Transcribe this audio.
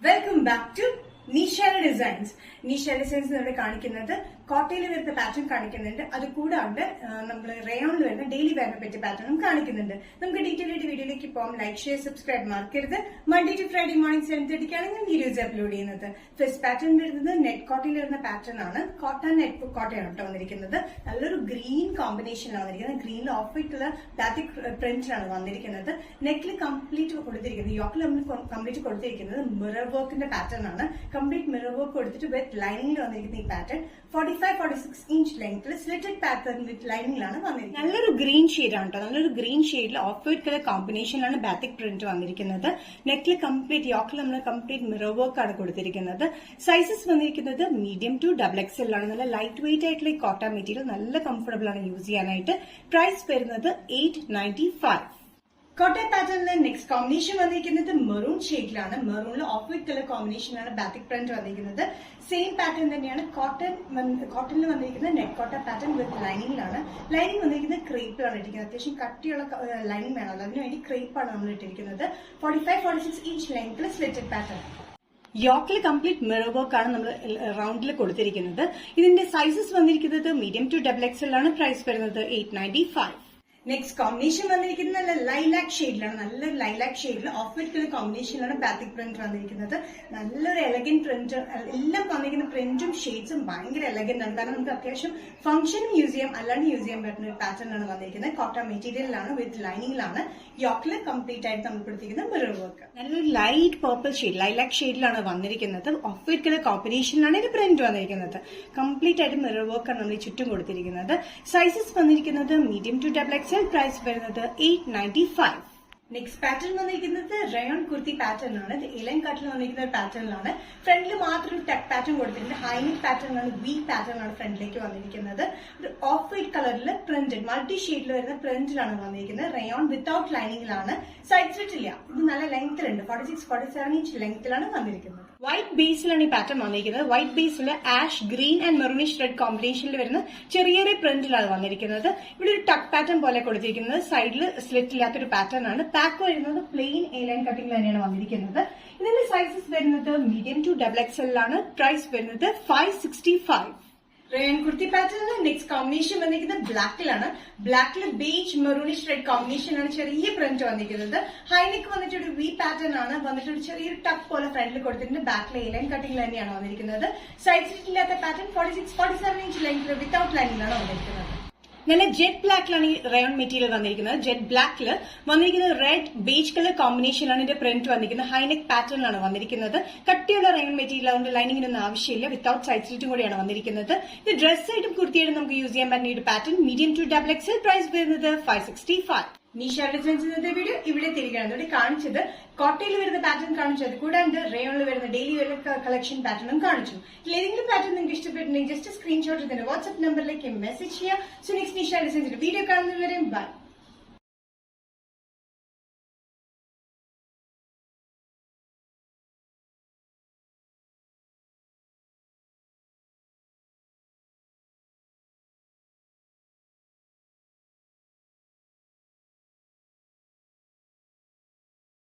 Welcome back to Nisha Designs. Nisha Designs ഇവിടെ കാണിക്കുന്നത് കോട്ടയിൽ വരുന്ന പാറ്റേൺ കാണിക്കുന്നുണ്ട്. അത് കൂടാണ്ട് നമ്മൾ റയോണിൽ വരുന്ന ഡെയിലി വെയറിനെ പറ്റി പാറ്റേണും കാണിക്കുന്നുണ്ട്. നമുക്ക് ഡീറ്റെയിൽ ആയിട്ട് വീഡിയോയിലേക്ക് പോകാം. ലൈക്ക്, ഷെയർ, സബ്സ്ക്രൈബ് മറക്കരുത്. Monday to Friday morning 7:30 ഞാൻ വീഡിയോസ് അപ്ലോഡ് ചെയ്യുന്നത്. ഫസ്റ്റ് പാറ്റേൺ വരുന്നത് നെറ്റ് കോട്ടയിൽ വരുന്ന പാറ്റേൺ ആണ്. കോട്ടൺ നെറ്റ് കോട്ടയാണ് കേട്ടോ വന്നിരിക്കുന്നത്. നല്ലൊരു ഗ്രീൻ കോമ്പിനേഷനിലാണ് വന്നിരിക്കുന്നത്. ഗ്രീനിൽ ഓഫ് വൈറ്റുള്ള ബാറ്റിക് പ്രിന്റിലാണ് വന്നിരിക്കുന്നത്. നെക്കിൽ കംപ്ലീറ്റ് കൊടുത്തിരിക്കുന്നത്, യോക്കിൽ നമ്മൾ കംപ്ലീറ്റ് കൊടുത്തിരിക്കുന്നത് മിറർ വർക്കിന്റെ പാറ്റേൺ ആണ്. കംപ്ലീറ്റ് മിറർ വർക്ക് കൊടുത്തിട്ട് വിത്ത് ലൈനിങ്ങിൽ വന്നിരിക്കുന്ന ഈ പാറ്റേൺ 45-46 ഇഞ്ച് ലെങ്ത്തിൽ സ്ലിറ്റഡ് പാറ്റേൺ വിത്ത് ലൈനിങ്ങിലാണ് വന്നിരിക്കുന്നത്. നല്ലൊരു ഗ്രീൻ ഷെയ്ഡാണ് കേട്ടോ. നല്ലൊരു ഗ്രീൻ ഷെയ്ഡിൽ ഓഫ് വൈറ്റ് കളർ കോമ്പിനേഷനിലാണ് ബാറ്റിക് പ്രിന്റ് വന്നിരിക്കുന്നത്. നെക്കിൽ കംപ്ലീറ്റ് യോക്കിൽ നമ്മൾ കംപ്ലീറ്റ് മിറർ വർക്ക് ആണ് കൊടുത്തിരിക്കുന്നത്. സൈസസ് വന്നിരിക്കുന്നത് മീഡിയം ടു XXL ആണ്. നല്ല ലൈറ്റ് വെയിറ്റ് ആയിട്ടുള്ള ഈ കോട്ടൺ മെറ്റീരിയൽ നല്ല കംഫർട്ടബിൾ ആണ് യൂസ് ചെയ്യാനായിട്ട്. പ്രൈസ് വരുന്നത് 895. കോട്ടൺ പാറ്റേണിലെ നെക്സ്റ്റ് കോമ്പിനേഷൻ വന്നിരിക്കുന്നത് മെറൂൺ ഷെയ്ഡിലാണ്. മെറൂണിൽ ഓഫ് വൈറ്റ് കളർ കോമ്പിനേഷനാണ് ബാറ്റിക് പ്രിന്റ് വന്നിരിക്കുന്നത്. സെയിം പാറ്റേൺ തന്നെയാണ് കോട്ടണിൽ വന്നിരിക്കുന്നത്. നെറ്റ് കോട്ടൺ പാറ്റേൺ വിത്ത് ലൈനിങ്ങിലാണ്. ലൈനിങ് വന്നിരിക്കുന്നത് ക്രേപ്പിലാണ് ഇട്ടിരിക്കുന്നത്. അത്യാവശ്യം കട്ടിയുള്ള ലൈനിങ് വേണമല്ലോ, അതിനുവേണ്ടി ക്രേപ്പാണ് നമ്മൾ ഇട്ടിരിക്കുന്നത്. 45-46 ഇഞ്ച് ലെങ്ത്തിൽ സ്ലിറ്റഡ് പാറ്റേൺ. യോക്കിൽ കംപ്ലീറ്റ് മിറർ വർക്ക് ആണ് നമ്മൾ റൗണ്ടിൽ കൊടുത്തിരിക്കുന്നത്. ഇതിന്റെ സൈസസ് വന്നിരിക്കുന്നത് മീഡിയം ടു XXL ആണ്. പ്രൈസ് വരുന്നത് 895. നെക്സ്റ്റ് കോമ്പിനേഷൻ വന്നിരിക്കുന്നത് നല്ല ലൈലാക് ഷെയ്ഡിലാണ്. നല്ലൊരു ലൈലാക് ഷെയ്ഡിൽ ഓഫ് വൈറ്റ് കളർ കോമ്പിനേഷനിലാണ് ബാറ്റിക് പ്രിന്റ് വന്നിരിക്കുന്നത്. നല്ലൊരു എലഗന്റ് പ്രിന്റ്. എല്ലാം വന്നിരിക്കുന്ന പ്രിന്റും ഷെയ്ഡ്സും ഭയങ്കര എലഗന്റ് ആണ്. കാരണം നമുക്ക് അത്യാവശ്യം ഫംഗ്ഷനും യൂസ് ചെയ്യാം, അല്ലാണ്ട് യൂസ് ചെയ്യാൻ പറ്റുന്ന ഒരു പാറ്റേൺ ആണ് വന്നിരിക്കുന്നത്. കോട്ടൺ മെറ്റീരിയലാണ് വിത്ത് ലൈനിങ്ങിലാണ്. യോക്കിൽ കംപ്ലീറ്റ് ആയിട്ട് നമ്മൾ കൊടുത്തിരിക്കുന്ന മിറർ വർക്ക്. നല്ലൊരു ലൈറ്റ് പർപ്പിൾ ഷെയ്ഡ്, ലൈലാക് ഷെയ്ഡിലാണ് വന്നിരിക്കുന്നത്. ഓഫ് വൈറ്റ് കളർ കോമ്പിനേഷനിലാണ് ഇത് പ്രിന്റ് വന്നിരിക്കുന്നത്. കംപ്ലീറ്റ് ആയിട്ട് മിറർ വർക്കാണ് നമ്മൾ ചുറ്റും കൊടുത്തിരിക്കുന്നത്. സൈസസ് വന്നിരിക്കുന്നത് മീഡിയം ടു XXL. പ്രൈസ് വരുന്നത് 895. നെക്സ്റ്റ് പാറ്റേൺ വന്നിരിക്കുന്നത് റയോൺ കുർത്തി പാറ്റേൺ ആണ്. ഇത് ഇലൻ കട്ടിൽ വന്നിരിക്കുന്ന ഒരു പാറ്റേണിലാണ്. ഫ്രണ്ടിൽ മാത്രം ഒരു ടക്ക് പാറ്റേൺ കൊടുത്തിട്ടുണ്ട്. ഹൈനെക്ക് പാറ്റേൺ ആണ്, വി പാറ്റേൺ ആണ് ഫ്രണ്ടിലേക്ക് വന്നിരിക്കുന്നത്. ഒരു ഓഫ് വൈറ്റ് കളറിൽ പ്രിന്റഡ് മൾട്ടി ഷെയ്ഡിൽ വരുന്ന പ്രിന്റിലാണ് വന്നിരിക്കുന്നത്. റയോൺ വിത്തൌട്ട് ലൈനിങ്ങിലാണ്. സൈഡ് സ്ലിറ്റ് ഇല്ല. ഇത് നല്ല ലെങ്ത്തിലുണ്ട്. 46-47 ഇഞ്ച് ലെങ്ത്തിലാണ് വന്നിരിക്കുന്നത്. വൈറ്റ് ബേസിലാണ് ഈ പാറ്റേൺ വന്നിരിക്കുന്നത്. വൈറ്റ് ബേസിൽ ash green and maroonish red കോമ്പിനേഷനിൽ വരുന്ന ചെറിയ പ്രിന്റിലാണ് വന്നിരിക്കുന്നത്. ഇവിടെ ഒരു ടക്ക് പാറ്റേൺ പോലെ കൊടുത്തിരിക്കുന്നത്. സൈഡിൽ സ്ലിറ്റ് ഇല്ലാത്തൊരു പാറ്റേൺ ആണ്. പാക്ക് വരുന്നത് പ്ലെയിൻ എ ലൈൻ കട്ടിംഗ് തന്നെയാണ് വന്നിരിക്കുന്നത്. ഇതിന്റെ സൈസസ് വരുന്നത് മീഡിയം ടു XXL ആണ്. പ്രൈസ് വരുന്നത് 565. റയോൺ കുർത്തി പാറ്റേണിൽ നെക്സ്റ്റ് കോമ്പിനേഷൻ വന്നിരിക്കുന്നത് ബ്ലാക്കിലാണ്. ബ്ലാക്കിൽ ബേജ് മെറൂണിഷ് റെഡ് കോമ്പിനേഷനാണ് ചെറിയ പ്രിന്റ് വന്നിരിക്കുന്നത്. ഹൈനെക്ക് വന്നിട്ട് ഒരു വി പാറ്റേൺ ആണ്. വന്നിട്ട് ഒരു ചെറിയൊരു ടക്ക് പോലെ ഫ്രണ്ടിൽ കൊടുത്തിട്ടുണ്ട്. ബാക്കിൽ എ ലൈൻ കട്ടിംഗ് തന്നെയാണ് വന്നിരിക്കുന്നത്. സൈഡ് സ്ലിറ്റ് ഇല്ലാത്ത പാറ്റേൺ 46-47 ഇഞ്ച് ലെങ്ത് വിത്തൌട്ട് ലൈനിലാണ് വന്നിരിക്കുന്നത്. നല്ല ജെറ്റ് ബ്ലാക്കിലാണ് ഈ റയോൺ മെറ്റീരിയൽ വന്നിരിക്കുന്നത്. ജെറ്റ് ബ്ലാക്കിൽ വന്നിരിക്കുന്നത് റെഡ് ബേജ് കളർ കോമ്പിനേഷനാണ് ഇതിന്റെ പ്രിന്റ് വന്നിരിക്കുന്നത്. ഹൈനെക്ക് പാറ്റേണിലാണ് വന്നിരിക്കുന്നത്. കട്ടിയുള്ള റയോൺ മെറ്റീരിയൽ അതുകൊണ്ട് ലൈനിങ്ങിനൊന്നും ആവശ്യമില്ല. വിത്തൌട്ട് സൈഡ് സ്ലിറ്റും കൂടിയാണ് വന്നിരിക്കുന്നത്. ഇത് ഡ്രസ്സായിട്ടും കുർത്തിയായിട്ടും നമുക്ക് യൂസ് ചെയ്യാൻ പറ്റുന്ന ഒരു pattern. Medium to XXL. Price വരുന്നത് 565. നിഷ ഡിസൈൻസ് ഇന്നത്തെ വീഡിയോ ഇവിടെ തിരികെയാണ്. ഇവിടെ കാണിച്ചത് കോട്ടയിൽ വരുന്ന പാറ്റേൺ കാണിച്ചു. അത് കൂടാണ്ട് റയോണിൽ വരുന്ന ഡെയിലി വെയർ കളക്ഷൻ പാറ്റേണും കാണിച്ചു. ഏതെങ്കിലും പാറ്റേൺ നിങ്ങൾക്ക് ഇഷ്ടപ്പെട്ടിട്ടുണ്ടെങ്കിൽ ജസ്റ്റ് സ്ക്രീൻഷോട്ട് തന്നെ വാട്സ്ആപ്പ് നമ്പറിലേക്ക് മെസ്സേജ് ചെയ്യുക. സോ നെക്സ്റ്റ് നിഷ ഡിസൈൻസിന്റെ വീഡിയോ കാണുന്നവരെ ബൈ.